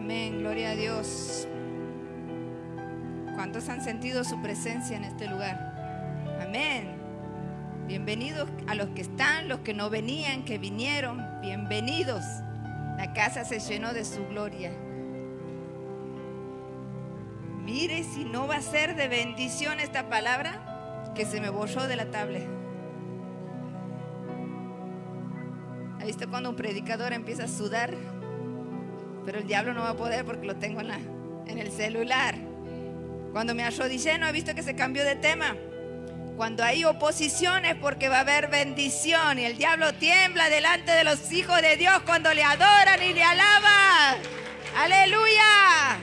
Amén, gloria a Dios. ¿Cuántos han sentido su presencia en este lugar? Amén. Bienvenidos a los que están, los que no venían, que vinieron. Bienvenidos. La casa se llenó de su gloria. Mire si no va a ser de bendición esta palabra que se me borró de la tablet. ¿Ha visto cuando un predicador empieza a sudar? Pero el diablo no va a poder porque lo tengo en el celular. Cuando me arrodillé, ¿no ha visto que se cambió de tema? Cuando hay oposición es porque va a haber bendición. Y el diablo tiembla delante de los hijos de Dios cuando le adoran y le alaban. ¡Aleluya!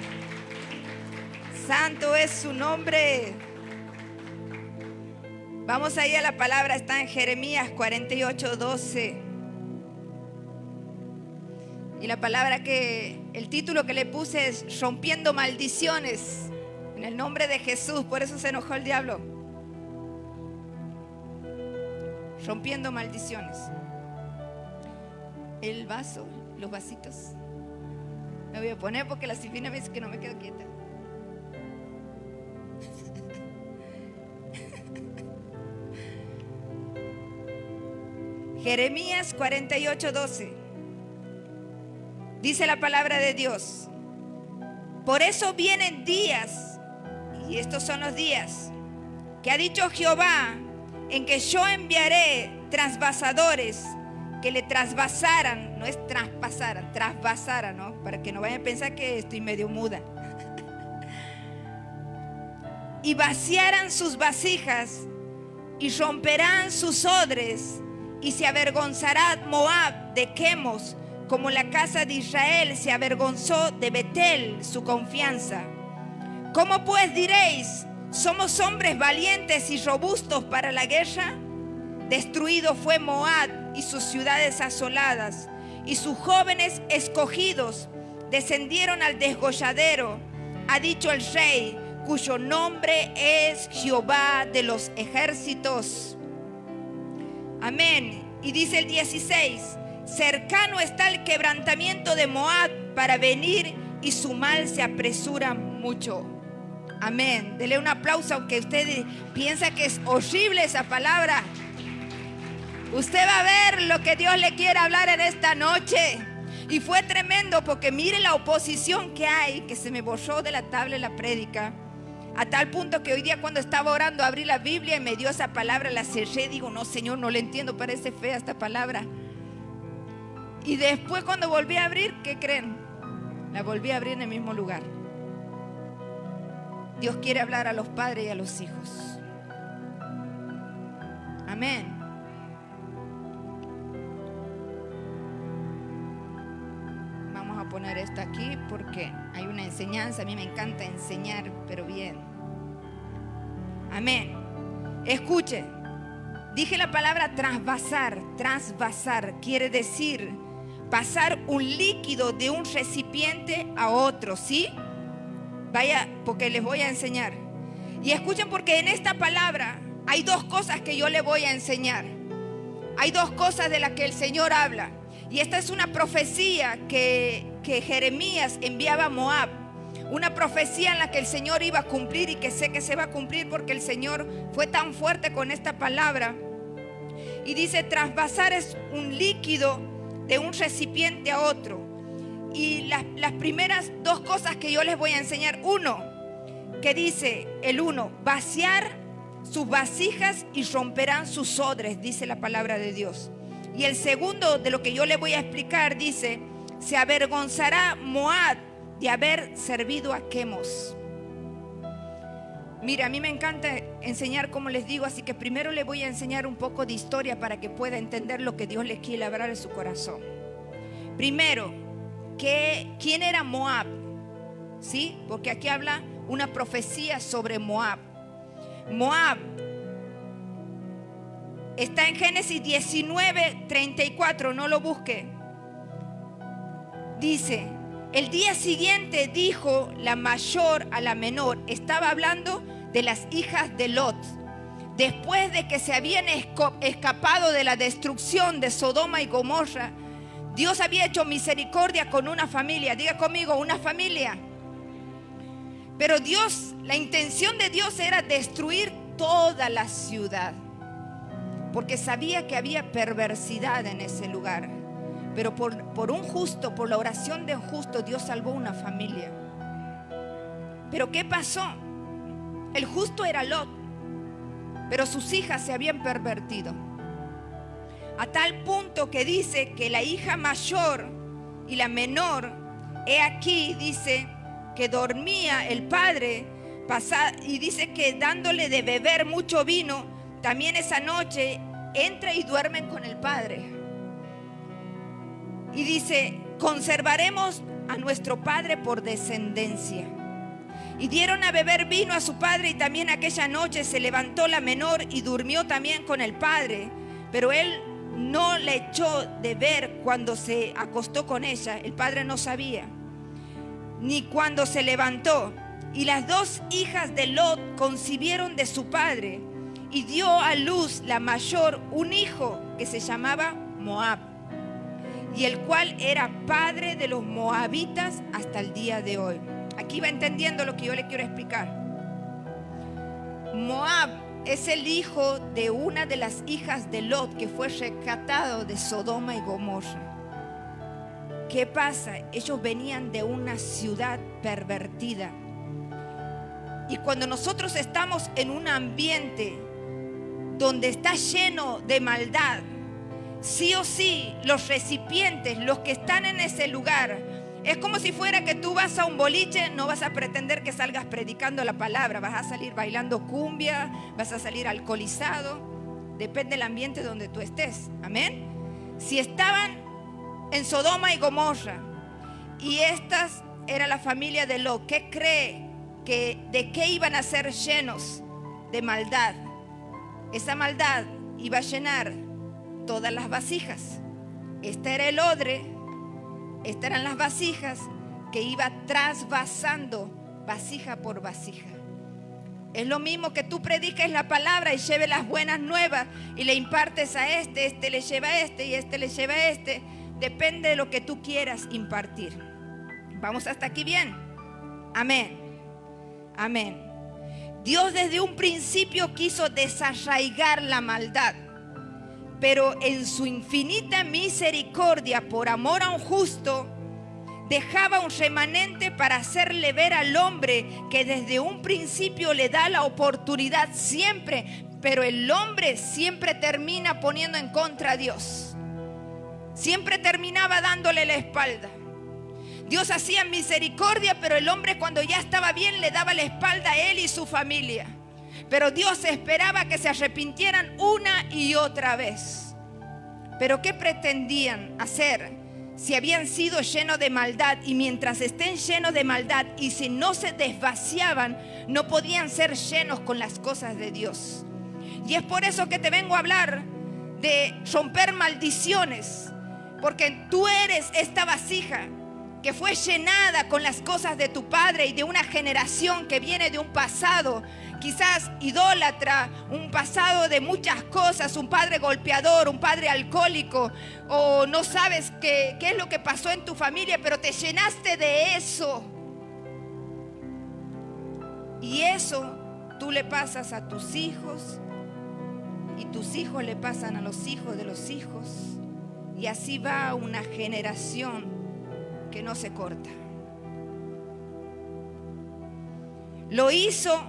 Santo es su nombre. Vamos ahí a la palabra, está en Jeremías 48:12. Y la palabra el título que le puse es Rompiendo Maldiciones. En el nombre de Jesús, por eso se enojó el diablo. Rompiendo maldiciones. El vaso, los vasitos. Me voy a poner porque la Silvina me dice que no me quedo quieta. Jeremías 48:12. Dice la palabra de Dios: por eso vienen días, y estos son los días que ha dicho Jehová, en que yo enviaré trasvasadores que le trasvasaran, no es traspasaran, trasvasaran, ¿no? Para que no vayan a pensar que estoy medio muda. Y vaciaran sus vasijas y romperán sus odres, y se avergonzará Moab de Quemos, como la casa de Israel se avergonzó de Betel, su confianza. ¿Cómo pues diréis, somos hombres valientes y robustos para la guerra? Destruido fue Moab y sus ciudades asoladas, y sus jóvenes escogidos descendieron al desgolladero, ha dicho el rey, cuyo nombre es Jehová de los ejércitos. Amén. Y dice el 16: cercano está el quebrantamiento de Moab para venir, y su mal se apresura mucho. Amén. Dele un aplauso, aunque usted piensa que es horrible esa palabra. Usted va a ver lo que Dios le quiere hablar en esta noche. Y fue tremendo porque mire la oposición que hay, que se me borró de la tabla la prédica. A tal punto que hoy día cuando estaba orando abrí la Biblia y me dio esa palabra, la cerré. Digo, no Señor, no le entiendo, parece fea esta palabra. Y después cuando volví a abrir, ¿qué creen? La volví a abrir en el mismo lugar. Dios quiere hablar a los padres y a los hijos. Amén. Vamos a poner esto aquí porque hay una enseñanza. A mí me encanta enseñar, pero bien. Amén. Escuche. Dije la palabra trasvasar. Trasvasar quiere decir pasar un líquido de un recipiente a otro, ¿sí? Vaya, porque les voy a enseñar. Y escuchen, porque en esta palabra hay dos cosas que yo les voy a enseñar. Hay dos cosas de las que el Señor habla. Y esta es una profecía que Jeremías enviaba a Moab. Una profecía en la que el Señor iba a cumplir, y que sé que se va a cumplir porque el Señor fue tan fuerte con esta palabra. Y dice, trasvasar es un líquido de un recipiente a otro. Y las primeras dos cosas que yo les voy a enseñar. Uno, que dice el uno, vaciar sus vasijas y romperán sus odres, dice la palabra de Dios. Y el segundo de lo que yo les voy a explicar dice, se avergonzará Moab de haber servido a Quemos. Mira, a mí me encanta enseñar, como les digo, así que primero les voy a enseñar un poco de historia para que pueda entender lo que Dios les quiere hablar en su corazón. Primero, ¿quién era Moab? ¿Sí? Porque aquí habla una profecía sobre Moab. Moab está en Génesis 19:34, no lo busque. Dice, el día siguiente dijo la mayor a la menor, estaba hablando de las hijas de Lot, después de que se habían escapado de la destrucción de Sodoma y Gomorra. Dios había hecho misericordia con una familia. Diga conmigo, una familia. Pero Dios, la intención de Dios era destruir toda la ciudad, porque sabía que había perversidad en ese lugar. Pero por un justo, por la oración de un justo, Dios salvó una familia. Pero ¿qué pasó? El justo era Lot, pero sus hijas se habían pervertido. A tal punto que dice que la hija mayor y la menor, he aquí, dice que dormía el padre y dice que dándole de beber mucho vino, también esa noche entra y duermen con el padre. Y dice, conservaremos a nuestro padre por descendencia. Y dieron a beber vino a su padre, y también aquella noche se levantó la menor y durmió también con el padre. Pero él no le echó de ver cuando se acostó con ella. El padre no sabía, ni cuando se levantó. Y las dos hijas de Lot concibieron de su padre, y dio a luz la mayor un hijo que se llamaba Moab, y el cual era padre de los moabitas hasta el día de hoy. Aquí va entendiendo lo que yo le quiero explicar. Moab es el hijo de una de las hijas de Lot que fue rescatado de Sodoma y Gomorra. ¿Qué pasa? Ellos venían de una ciudad pervertida. Y cuando nosotros estamos en un ambiente donde está lleno de maldad, sí o sí, los recipientes, los que están en ese lugar, es como si fuera que tú vas a un boliche, no vas a pretender que salgas predicando la palabra, vas a salir bailando cumbia, vas a salir alcoholizado, depende del ambiente donde tú estés, amén. Si estaban en Sodoma y Gomorra, y estas era la familia de Lot, ¿qué cree que de qué iban a ser llenos? De maldad. Esa maldad iba a llenar todas las vasijas. Este era el odre, estas eran las vasijas que iba trasvasando vasija por vasija. Es lo mismo que tú prediques la palabra y lleves las buenas nuevas y le impartes a este le lleva a este y este le lleva a este. Depende de lo que tú quieras impartir. ¿Vamos hasta aquí bien? Amén. Amén. Dios desde un principio quiso desarraigar la maldad, pero en su infinita misericordia, por amor a un justo, dejaba un remanente para hacerle ver al hombre que desde un principio le da la oportunidad siempre, pero el hombre siempre termina poniendo en contra a Dios. Siempre terminaba dándole la espalda. Dios hacía misericordia, pero el hombre cuando ya estaba bien le daba la espalda a él y su familia. Pero Dios esperaba que se arrepintieran una y otra vez. Pero ¿qué pretendían hacer si habían sido llenos de maldad? Y mientras estén llenos de maldad y si no se desvaciaban, no podían ser llenos con las cosas de Dios. Y es por eso que te vengo a hablar de romper maldiciones, porque tú eres esta vasija que fue llenada con las cosas de tu padre y de una generación que viene de un pasado quizás idólatra, un pasado de muchas cosas, un padre golpeador, un padre alcohólico, o no sabes qué es lo que pasó en tu familia, pero te llenaste de eso. Y eso tú le pasas a tus hijos, y tus hijos le pasan a los hijos de los hijos, y así va una generación que no se corta. Lo hizo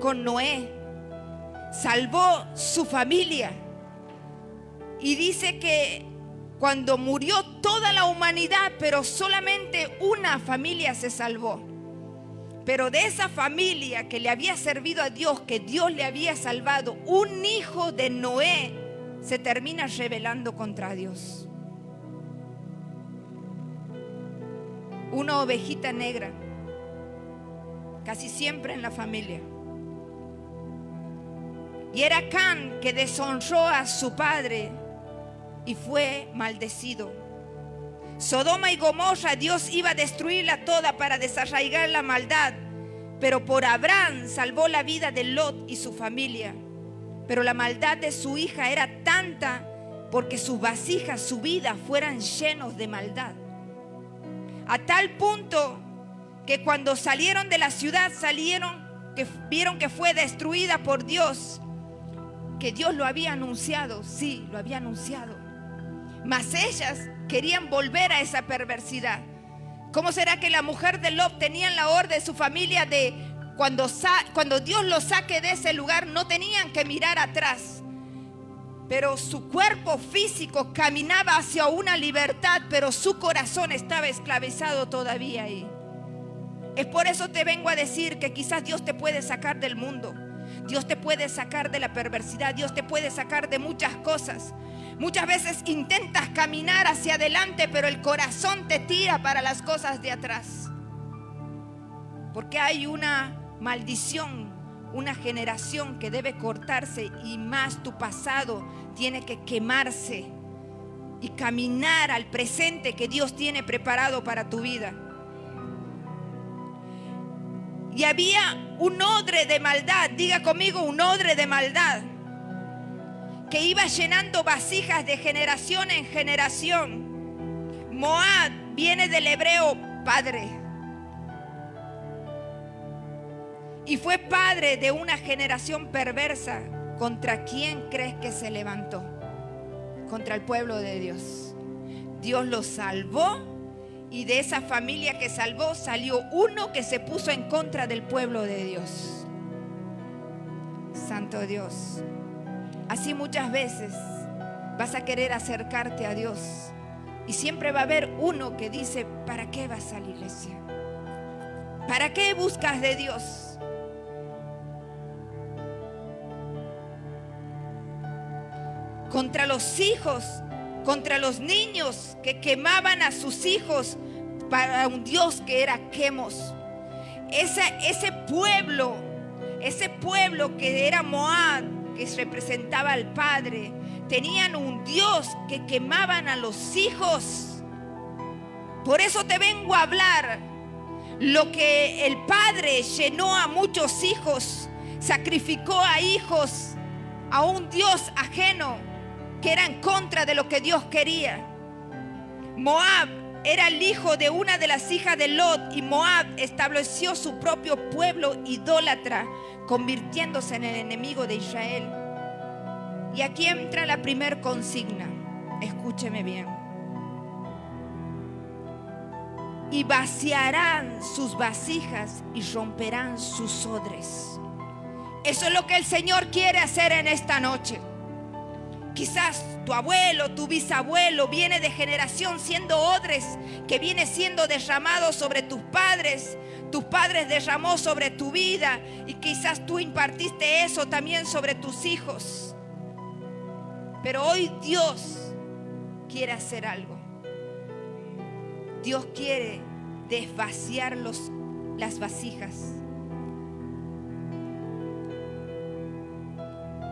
con Noé, salvó su familia, y dice que cuando murió toda la humanidad, pero solamente una familia se salvó. Pero de esa familia que le había servido a Dios, que Dios le había salvado, un hijo de Noé se termina rebelando contra Dios. Una ovejita negra, casi siempre en la familia. Y era Can, que deshonró a su padre y fue maldecido. Sodoma y Gomorra, Dios iba a destruirla toda para desarraigar la maldad, pero por Abraham salvó la vida de Lot y su familia. Pero la maldad de su hija era tanta porque sus vasijas, su vida fueran llenos de maldad. A tal punto que cuando salieron de la ciudad, vieron que fue destruida por Dios, que Dios lo había anunciado, sí, lo había anunciado. Mas ellas querían volver a esa perversidad. ¿Cómo será que la mujer de Lot tenía la orden de su familia de cuando Dios los saque de ese lugar, no tenían que mirar atrás? Pero su cuerpo físico caminaba hacia una libertad, pero su corazón estaba esclavizado todavía ahí. Es por eso te vengo a decir que quizás Dios te puede sacar del mundo. Dios te puede sacar de la perversidad. Dios te puede sacar de muchas cosas. Muchas veces intentas caminar hacia adelante, pero el corazón te tira para las cosas de atrás. Porque hay una maldición, una generación que debe cortarse, y más tu pasado tiene que quemarse y caminar al presente que Dios tiene preparado para tu vida. Y había un odre de maldad, diga conmigo, un odre de maldad, que iba llenando vasijas de generación en generación. Moab viene del hebreo padre, y fue padre de una generación perversa. ¿Contra quién crees que se levantó? Contra el pueblo de Dios. Dios los salvó, y de esa familia que salvó salió uno que se puso en contra del pueblo de Dios. Santo Dios. Así muchas veces vas a querer acercarte a Dios, y siempre va a haber uno que dice: ¿para qué vas a la iglesia? ¿Para qué buscas de Dios? Contra los hijos, contra los niños que quemaban a sus hijos para un Dios que era Quemos. Ese pueblo que era Moab, que representaba al padre, tenían un Dios que quemaban a los hijos. Por eso te vengo a hablar. Lo que el padre llenó a muchos hijos, sacrificó a hijos a un Dios ajeno, que era en contra de lo que Dios quería. Moab era el hijo de una de las hijas de Lot, y Moab estableció su propio pueblo idólatra, convirtiéndose en el enemigo de Israel. Y aquí entra la primer consigna. Escúcheme bien. Y vaciarán sus vasijas y romperán sus odres. Eso es lo que el Señor quiere hacer en esta noche. Quizás tu abuelo, tu bisabuelo viene de generación siendo odres que viene siendo derramado sobre tus padres derramó sobre tu vida, y quizás tú impartiste eso también sobre tus hijos. Pero hoy Dios quiere hacer algo. Dios quiere desvaciar las vasijas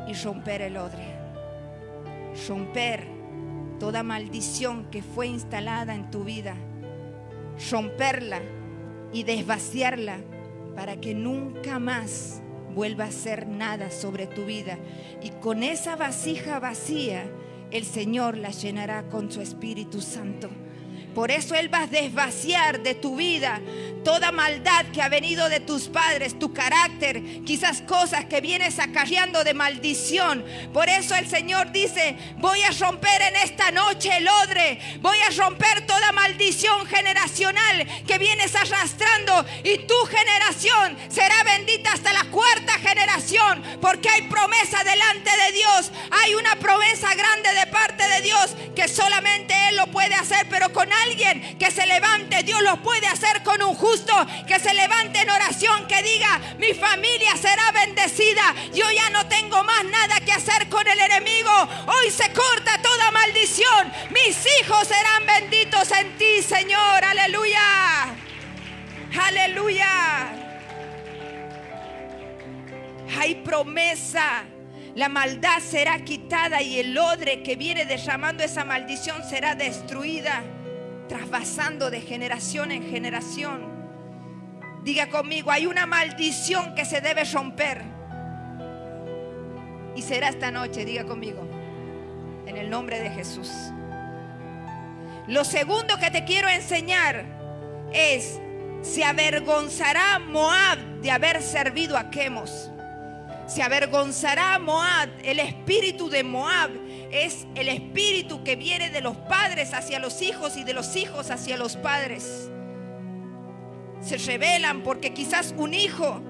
y romper el odre. Romper toda maldición que fue instalada en tu vida, romperla y desvaciarla para que nunca más vuelva a ser nada sobre tu vida. Y con esa vasija vacía, el Señor la llenará con su Espíritu Santo. Por eso Él va a desvaciar de tu vida toda maldad que ha venido de tus padres, tu carácter, quizás cosas que vienes acarreando de maldición. Por eso el Señor dice: voy a romper en esta noche el odre, voy a romper toda maldición generacional que vienes arrastrando, y tu generación será bendita hasta la cuarta generación, porque hay promesa delante de Dios. Hay una promesa grande de parte de Dios que solamente Él lo puede hacer, pero con alguien que se levante. Dios lo puede hacer con un justo que se levante en oración, que diga: mi familia será bendecida, yo ya no tengo más nada que hacer con el enemigo, hoy se corta toda maldición, mis hijos serán benditos en ti, Señor. Aleluya, aleluya. Hay promesa. La maldad será quitada, y el odre que viene derramando esa maldición será destruida, trasvasando de generación en generación. Diga conmigo: hay una maldición que se debe romper, y será esta noche. Diga conmigo: en el nombre de Jesús. Lo segundo que te quiero enseñar es: se avergonzará Moab de haber servido a Quemos. Se avergonzará Moab. El espíritu de Moab es el espíritu que viene de los padres hacia los hijos y de los hijos hacia los padres. Se rebelan porque quizás un hijo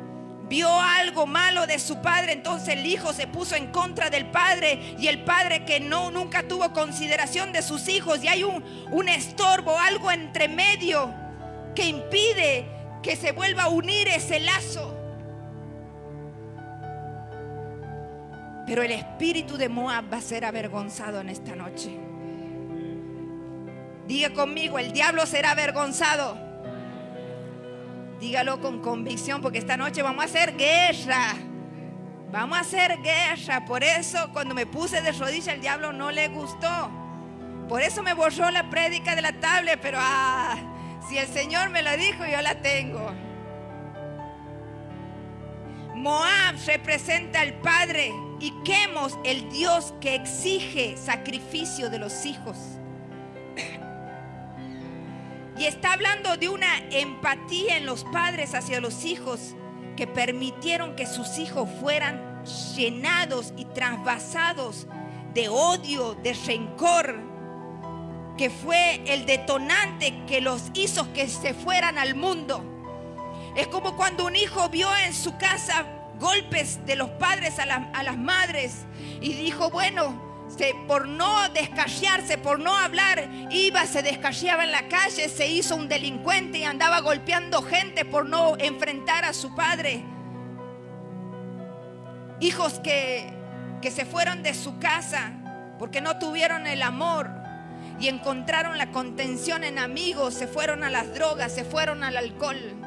vio algo malo de su padre, entonces el hijo se puso en contra del padre, y el padre que nunca tuvo consideración de sus hijos, y hay un estorbo, algo entre medio que impide que se vuelva a unir ese lazo. Pero el espíritu de Moab va a ser avergonzado en esta noche. Diga conmigo: el diablo será avergonzado. Dígalo con convicción, porque esta noche vamos a hacer guerra. Vamos a hacer guerra. Por eso cuando me puse de rodillas el diablo no le gustó. Por eso me borró la prédica de la tablet. Pero si el Señor me lo dijo, yo la tengo. Moab representa al padre y Quemos el Dios que exige sacrificio de los hijos. Y está hablando de una empatía en los padres hacia los hijos, que permitieron que sus hijos fueran llenados y trasvasados de odio, de rencor, que fue el detonante que los hizo que se fueran al mundo. Es como cuando un hijo vio en su casa golpes de los padres a las madres y dijo: bueno, por no descarriarse, por no hablar, se descarriaba en la calle, se hizo un delincuente y andaba golpeando gente por no enfrentar a su padre. Hijos que se fueron de su casa porque no tuvieron el amor y encontraron la contención en amigos, se fueron a las drogas, se fueron al alcohol.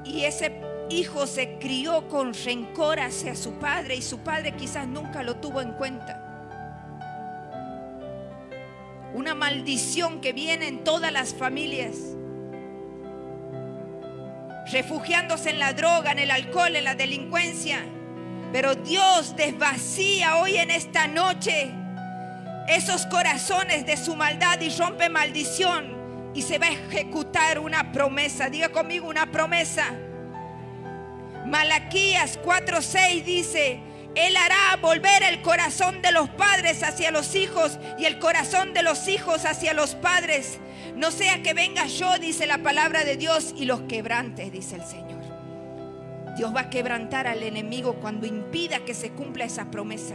Y ese hijo se crió con rencor hacia su padre, y su padre quizás nunca lo tuvo en cuenta. Una maldición que viene en todas las familias, refugiándose en la droga, en el alcohol, en la delincuencia. Pero Dios desvacía hoy en esta noche esos corazones de su maldad y rompe maldición, y se va a ejecutar una promesa. Diga conmigo: una promesa. Malaquías 4:6 dice: Él hará volver el corazón de los padres hacia los hijos y el corazón de los hijos hacia los padres, no sea que venga yo, dice la palabra de Dios, y los quebrantes, dice el Señor. Dios va a quebrantar al enemigo cuando impida que se cumpla esa promesa.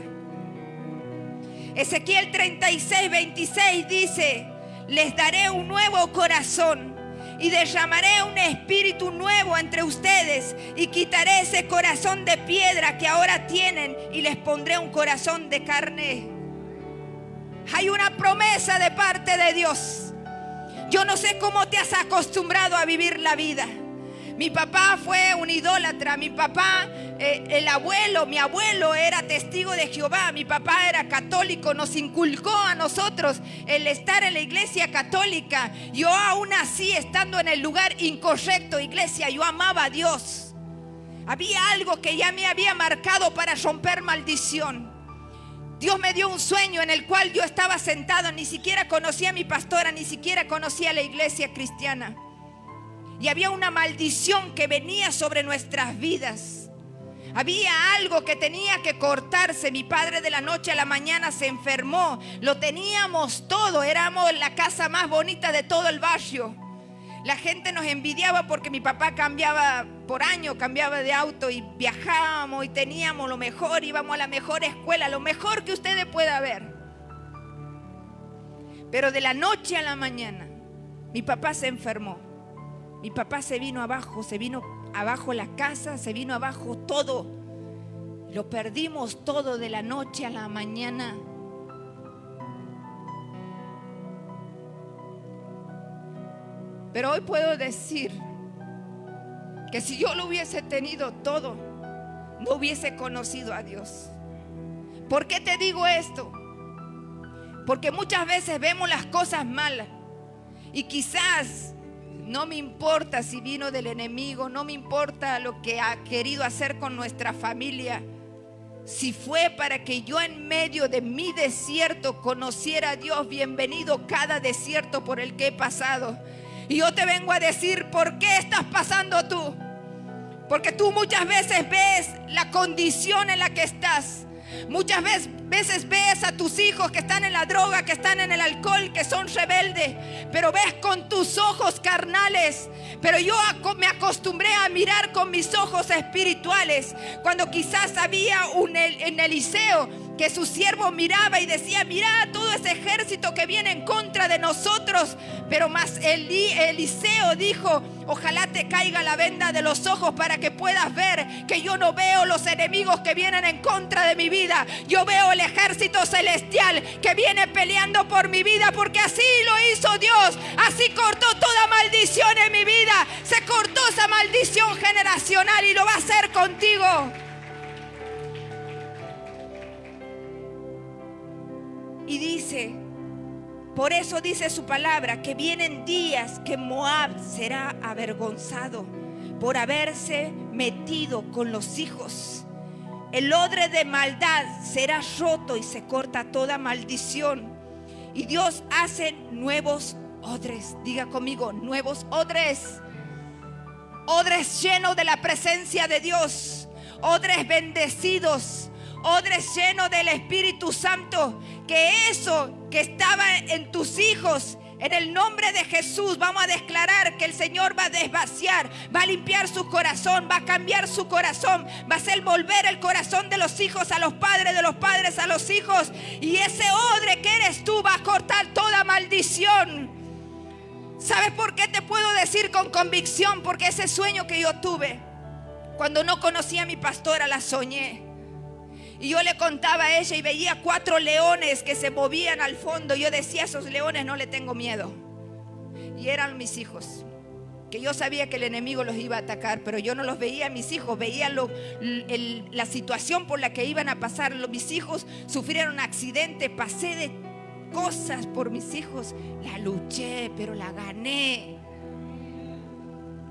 Ezequiel 36:26 dice: les daré un nuevo corazón y derramaré un espíritu nuevo entre ustedes, y quitaré ese corazón de piedra que ahora tienen y les pondré un corazón de carne. Hay una promesa de parte de Dios. Yo no sé cómo te has acostumbrado a vivir la vida. Mi papá fue un idólatra. Mi papá, mi abuelo era testigo de Jehová. Mi papá era católico. Nos inculcó a nosotros el estar en la iglesia católica. Yo aún así, estando en el lugar incorrecto, iglesia, yo amaba a Dios. Había algo que ya me había marcado para romper maldición. Dios me dio un sueño en el cual yo estaba sentado. Ni siquiera conocía a mi pastora, ni siquiera conocía a la iglesia cristiana. Y había una maldición que venía sobre nuestras vidas. Había algo que tenía que cortarse. Mi padre de la noche a la mañana se enfermó. Lo teníamos todo. Éramos la casa más bonita de todo el barrio. La gente nos envidiaba porque mi papá cambiaba por año, cambiaba de auto y viajábamos y teníamos lo mejor. Íbamos a la mejor escuela, lo mejor que ustedes puedan ver. Pero de la noche a la mañana, mi papá se enfermó. Mi papá se vino abajo la casa, se vino abajo todo. Lo perdimos todo de la noche a la mañana. Pero hoy puedo decir que si yo lo hubiese tenido todo, no hubiese conocido a Dios. ¿Por qué te digo esto? Porque muchas veces vemos las cosas malas y quizás no me importa si vino del enemigo, no me importa lo que ha querido hacer con nuestra familia. Si fue para que yo en medio de mi desierto conociera a Dios, bienvenido cada desierto por el que he pasado. Y yo te vengo a decir, ¿por qué estás pasando tú? Porque tú muchas veces ves la condición en la que estás. Muchas veces ves a tus hijos que están en la droga, que están en el alcohol, que son rebeldes, pero ves con tus ojos carnales. Pero yo me acostumbré a mirar con mis ojos espirituales. Cuando quizás había en Eliseo que su siervo miraba y decía, mira todo ese ejército que viene en contra de nosotros. Pero más Eliseo dijo, ojalá te caiga la venda de los ojos para que puedas ver que yo no veo los enemigos que vienen en contra de mi vida. Yo veo el ejército celestial que viene peleando por mi vida, porque así lo hizo Dios. Así cortó toda maldición en mi vida. Se cortó esa maldición generacional y lo va a hacer contigo. Y dice, por eso dice su palabra, que vienen días que Moab será avergonzado por haberse metido con los hijos. El odre de maldad será roto y se corta toda maldición. Y Dios hace nuevos odres. Diga conmigo, nuevos odres. Odres llenos de la presencia de Dios. Odres bendecidos. Odres llenos del Espíritu Santo. Que eso que estaba en tus hijos, en el nombre de Jesús, vamos a declarar que el Señor va a desvaciar, va a limpiar su corazón, va a cambiar su corazón, va a hacer volver el corazón de los hijos a los padres, de los padres a los hijos. Y ese odre que eres tú va a cortar toda maldición. ¿Sabes por qué te puedo decir con convicción? Porque ese sueño que yo tuve, cuando no conocía a mi pastora, la soñé. Y yo le contaba a ella y veía 4 leones que se movían al fondo. Yo decía, a esos leones no le tengo miedo. Y eran mis hijos, que yo sabía que el enemigo los iba a atacar, pero yo no los veía a mis hijos. Veía la situación por la que iban a pasar. Mis hijos sufrieron un accidente, pasé de cosas por mis hijos. La luché, pero la gané.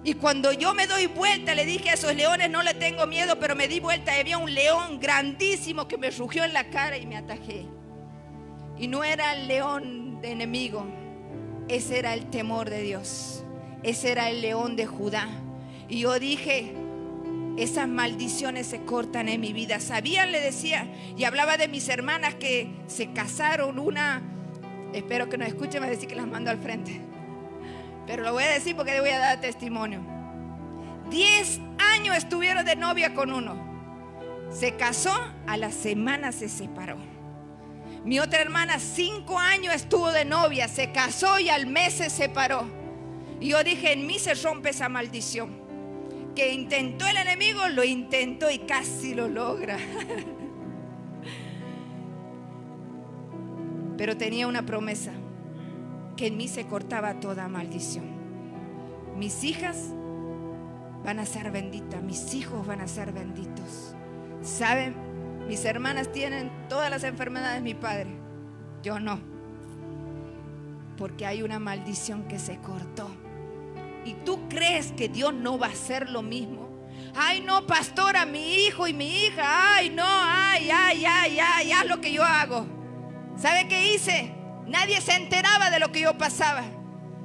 Y cuando yo me doy vuelta, le dije a esos leones, no le tengo miedo, pero me di vuelta y había un león grandísimo que me rugió en la cara y me atajé. Y no era el león de enemigo, ese era el temor de Dios. Ese era el león de Judá. Y yo dije, esas maldiciones se cortan en mi vida. ¿Sabían? Le decía. Y hablaba de mis hermanas que se casaron. Una, espero que nos escuchen, me decir que las mando al frente, pero lo voy a decir porque le voy a dar testimonio. 10 años estuvieron de novia con uno. Se casó, a la semana se separó. Mi otra hermana 5 años estuvo de novia, se casó y al mes se separó. Y yo dije, en mí se rompe esa maldición. Que intentó el enemigo, lo intentó y casi lo logra. Pero tenía una promesa, que en mí se cortaba toda maldición. Mis hijas van a ser benditas, mis hijos van a ser benditos. ¿Saben? Mis hermanas tienen todas las enfermedades de mi padre, yo no, porque hay una maldición que se cortó. ¿Y tú crees que Dios no va a hacer lo mismo? Ay no, pastora, mi hijo y mi hija, ay no, ay, haz lo que yo hago. ¿Sabe qué hice? Nadie se enteraba de lo que yo pasaba.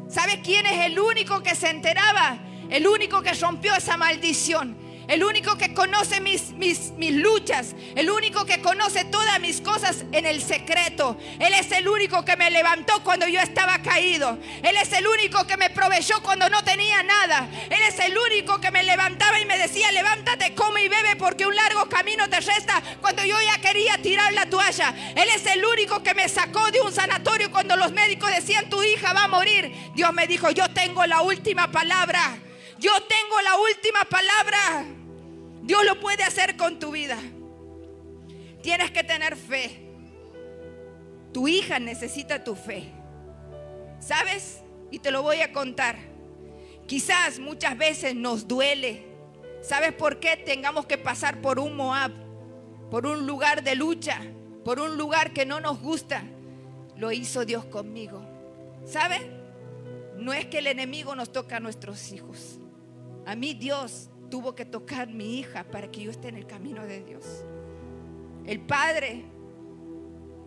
¿Sabes quién es el único que se enteraba? El único que rompió esa maldición. El único que conoce mis luchas. El único que conoce todas mis cosas en el secreto. Él es el único que me levantó cuando yo estaba caído. Él es el único que me proveyó cuando no tenía nada. Él es el único que me levantaba y me decía, levántate, come y bebe porque un largo camino te resta, cuando yo ya quería tirar la toalla. Él es el único que me sacó de un sanatorio cuando los médicos decían, tu hija va a morir. Dios me dijo, yo tengo la última palabra. Yo tengo la última palabra. Dios lo puede hacer con tu vida. Tienes que tener fe. Tu hija necesita tu fe. ¿Sabes? Y te lo voy a contar. Quizás muchas veces nos duele. ¿Sabes por qué tengamos que pasar por un Moab? Por un lugar de lucha. Por un lugar que no nos gusta. Lo hizo Dios conmigo. ¿Sabes? No es que el enemigo nos toca a nuestros hijos. A mí Dios tuvo que tocar mi hija para que yo esté en el camino de Dios. El padre,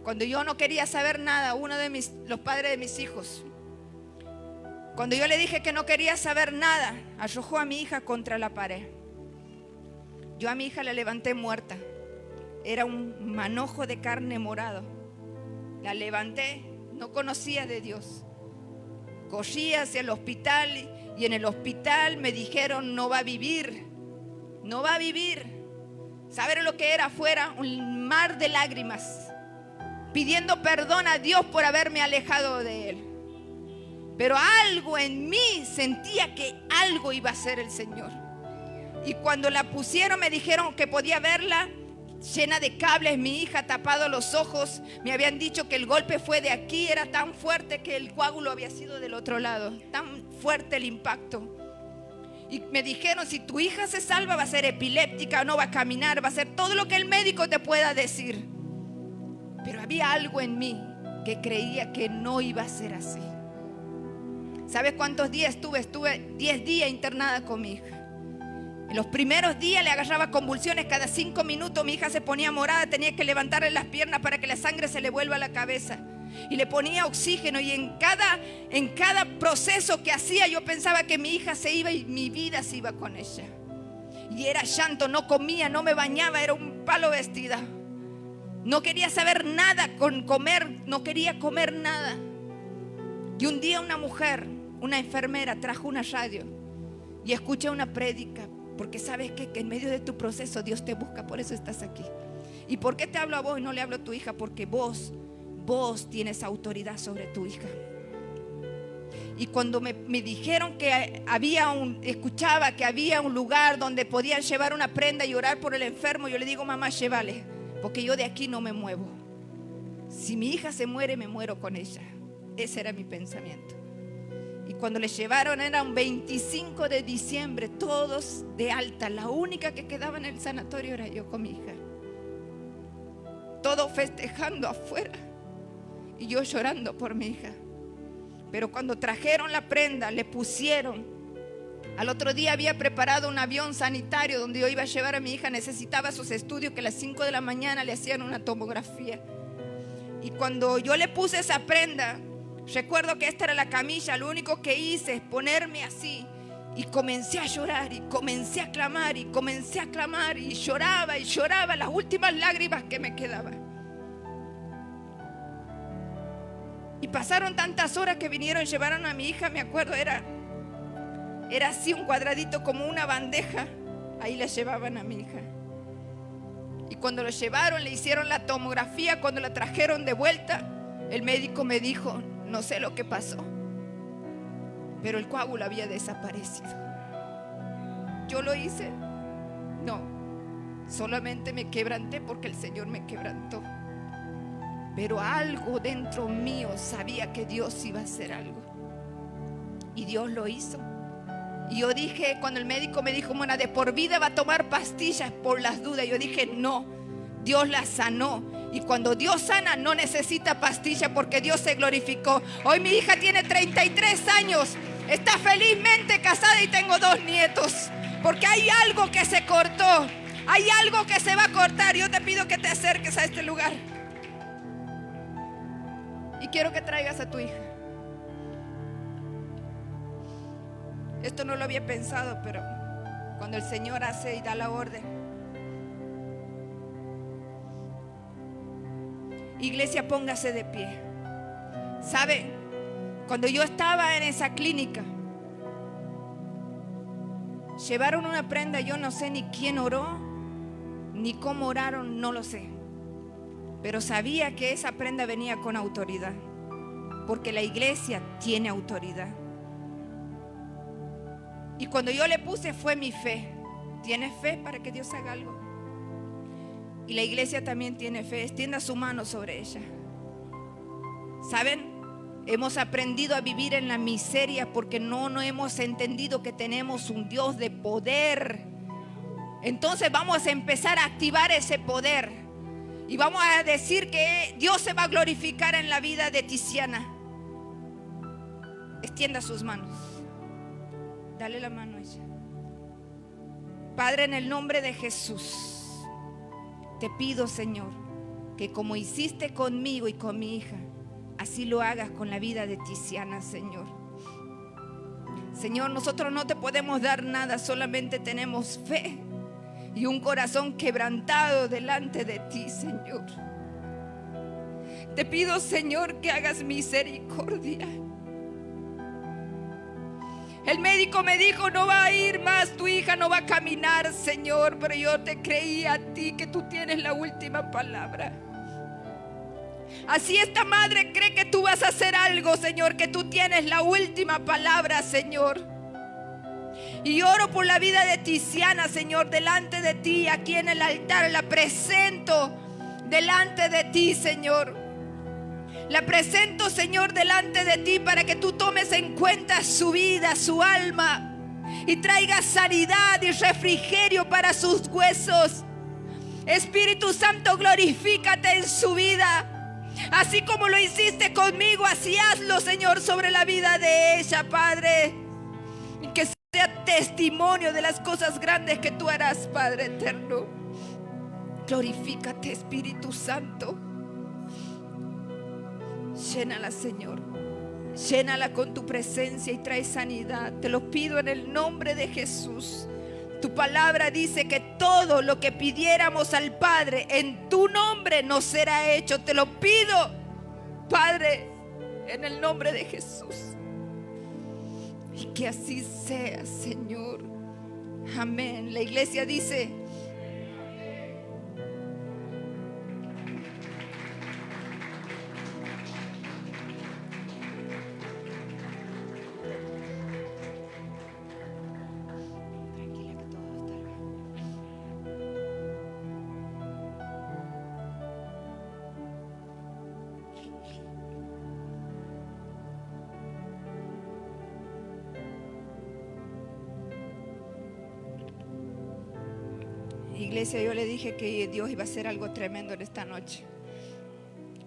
cuando yo no quería saber nada, los padres de mis hijos, cuando yo le dije que no quería saber nada, arrojó a mi hija contra la pared. Yo a mi hija la levanté muerta. Era un manojo de carne morado. La levanté, no conocía de Dios. Corrí hacia el hospital y en el hospital me dijeron: no va a vivir, no va a vivir. ¿Saben lo que era afuera? Un mar de lágrimas, pidiendo perdón a Dios por haberme alejado de Él. Pero algo en mí sentía que algo iba a hacer el Señor. Y cuando la pusieron me dijeron que podía verla llena de cables, mi hija, tapado los ojos. Me habían dicho que el golpe fue de aquí, era tan fuerte que el coágulo había sido del otro lado. Tan fuerte el impacto. Y me dijeron: si tu hija se salva, va a ser epiléptica, no va a caminar, va a ser todo lo que el médico te pueda decir. Pero había algo en mí que creía que no iba a ser así. ¿Sabes cuántos días estuve? Estuve 10 días internada con mi hija. En los primeros días le agarraba convulsiones cada 5 minutos. Mi hija se ponía morada, tenía que levantarle las piernas para que la sangre se le vuelva a la cabeza. Y le ponía oxígeno, y en cada proceso que hacía yo pensaba que mi hija se iba y mi vida se iba con ella. Y era llanto, no comía, no me bañaba, era un palo vestida. No quería saber nada con comer, no quería comer nada. Y un día una mujer, una enfermera, trajo una radio y escuché una prédica. Porque sabes que en medio de tu proceso Dios te busca, por eso estás aquí. ¿Y por qué te hablo a vos y no le hablo a tu hija? Porque vos tienes autoridad sobre tu hija. Y cuando me dijeron que escuchaba que había un lugar donde podían llevar una prenda y orar por el enfermo, yo le digo: mamá, llévale, porque yo de aquí no me muevo. Si mi hija se muere, me muero con ella. Ese era mi pensamiento. Y cuando le llevaron, era un 25 de diciembre, todos de alta. La única que quedaba en el sanatorio era yo con mi hija. Todos festejando afuera y yo llorando por mi hija. Pero cuando trajeron la prenda, le pusieron. Al otro día había preparado un avión sanitario donde yo iba a llevar a mi hija. Necesitaba sus estudios, que a las 5 de la mañana le hacían una tomografía. Y cuando yo le puse esa prenda, recuerdo que esta era la camilla. Lo único que hice es ponerme así y comencé a llorar y comencé a clamar y comencé a clamar y lloraba las últimas lágrimas que me quedaban. Y pasaron tantas horas que vinieron y llevaron a mi hija. Me acuerdo, era así un cuadradito como una bandeja. Ahí la llevaban a mi hija. Y cuando lo llevaron, le hicieron la tomografía. Cuando la trajeron de vuelta, el médico me dijo: no sé lo que pasó, pero el coágulo había desaparecido. ¿Yo lo hice? No, solamente me quebranté porque el Señor me quebrantó. Pero algo dentro mío sabía que Dios iba a hacer algo. Y Dios lo hizo. Y yo dije, cuando el médico me dijo: bueno, de por vida va a tomar pastillas por las dudas, yo dije: no, Dios la sanó. Y cuando Dios sana, no necesita pastilla, porque Dios se glorificó. Hoy mi hija tiene 33 años, está felizmente casada y tengo 2 nietos. Porque hay algo que se cortó, hay algo que se va a cortar. Yo te pido que te acerques a este lugar. Y quiero que traigas a tu hija. Esto no lo había pensado, pero cuando el Señor hace y da la orden. Iglesia, póngase de pie. ¿Sabe? Cuando yo estaba en esa clínica, llevaron una prenda. Yo no sé ni quién oró, ni cómo oraron, no lo sé. Pero sabía que esa prenda venía con autoridad, porque la iglesia tiene autoridad. Y cuando yo le puse, fue mi fe. ¿Tienes fe para que Dios haga algo? Y la iglesia también tiene fe. Extienda su mano sobre ella. ¿Saben? Hemos aprendido a vivir en la miseria porque no hemos entendido que tenemos un Dios de poder. Entonces vamos a empezar a activar ese poder. Y vamos a decir que Dios se va a glorificar en la vida de Tiziana. Extienda sus manos. Dale la mano a ella. Padre, en el nombre de Jesús, Te pido, Señor, que como hiciste conmigo y con mi hija, así lo hagas con la vida de Tiziana, Señor. Señor, nosotros no te podemos dar nada, solamente tenemos fe y un corazón quebrantado delante de ti, Señor. Te pido, Señor, que hagas misericordia. El médico me dijo: no va a ir más, tu hija no va a caminar, Señor. Pero yo te creí a ti, que tú tienes la última palabra. Así esta madre cree que tú vas a hacer algo, Señor, que tú tienes la última palabra, Señor. Y oro por la vida de Tiziana, Señor, delante de ti, aquí en el altar. La presento delante de ti, Señor. La presento, Señor, delante de ti para que tú tomes en cuenta su vida, su alma, y traigas sanidad y refrigerio para sus huesos. Espíritu Santo, glorifícate en su vida. Así como lo hiciste conmigo, así hazlo, Señor, sobre la vida de ella, Padre. Y que sea testimonio de las cosas grandes que tú harás, Padre eterno. Glorifícate, Espíritu Santo. Llénala, Señor. Llénala con tu presencia y trae sanidad. Te lo pido en el nombre de Jesús. Tu palabra dice que todo lo que pidiéramos al Padre en tu nombre nos será hecho. Te lo pido, Padre, en el nombre de Jesús. Y que así sea, Señor. Amén. La iglesia dice: iglesia, yo le dije que Dios iba a hacer algo tremendo en esta noche.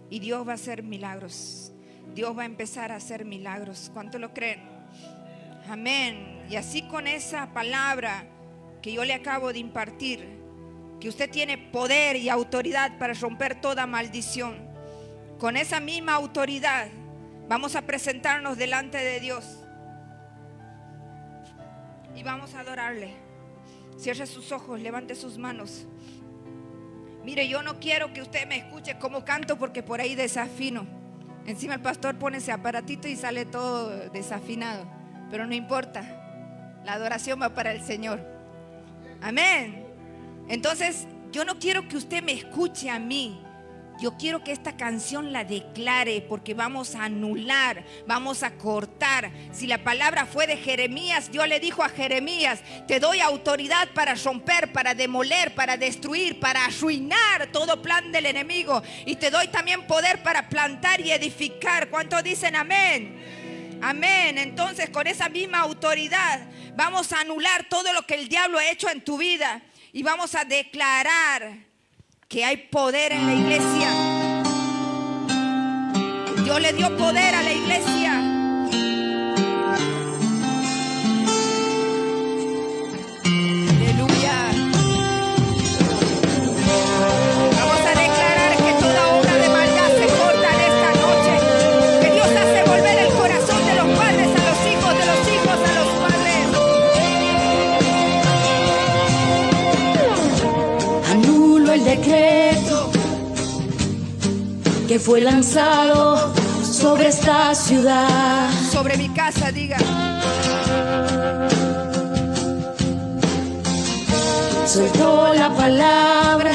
Y Dios va a hacer milagros. Dios va a empezar a hacer milagros. ¿Cuánto lo creen? Amén. Y así, con esa palabra que yo le acabo de impartir, que usted tiene poder y autoridad para romper toda maldición, con esa misma autoridad vamos a presentarnos delante de Dios y vamos a adorarle. Cierre sus ojos, levante sus manos. Mire, yo no quiero que usted me escuche como canto, porque por ahí desafino. Encima el pastor pone ese aparatito y sale todo desafinado. Pero no importa, la adoración va para el Señor. Amén. Entonces, yo no quiero que usted me escuche a mí. Yo quiero que esta canción la declare, porque vamos a anular, vamos a cortar. Si la palabra fue de Jeremías, Dios le dijo a Jeremías: te doy autoridad para romper, para demoler, para destruir, para arruinar todo plan del enemigo. Y te doy también poder para plantar y edificar. ¿Cuántos dicen amén? Amén. Entonces, con esa misma autoridad vamos a anular todo lo que el diablo ha hecho en tu vida. Y vamos a declarar que hay poder en la iglesia. Dios le dio poder a la iglesia. Aleluya. Vamos a declarar que toda obra de maldad se corta en esta noche. Que Dios hace volver el corazón de los padres a los hijos, de los hijos a los padres. Anulo el decreto que fue lanzado sobre esta ciudad, sobre mi casa, diga. Suelto la palabra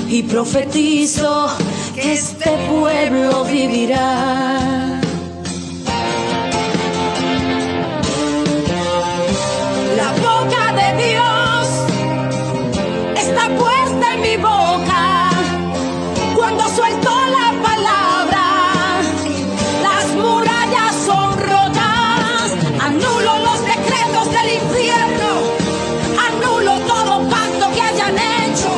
y profetizo que este pueblo vivirá. La boca de Dios está puesta en mi boca. Cuando suelto la palabra, las murallas son rotas. Anulo los decretos del infierno, anulo todo pacto que hayan hecho.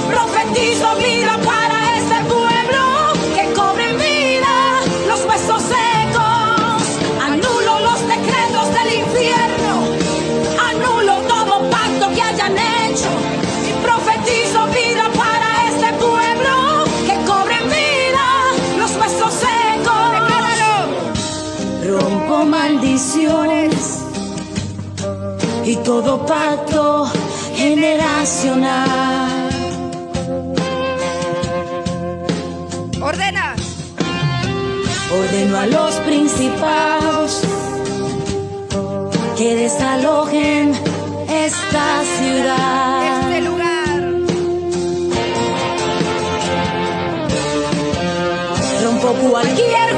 Profetizo vida para este pueblo, que cobre vida los huesos maldiciones y todo pacto generacional. Ordena. Ordeno a los principados que desalojen esta ciudad. Este lugar. Rompo cualquier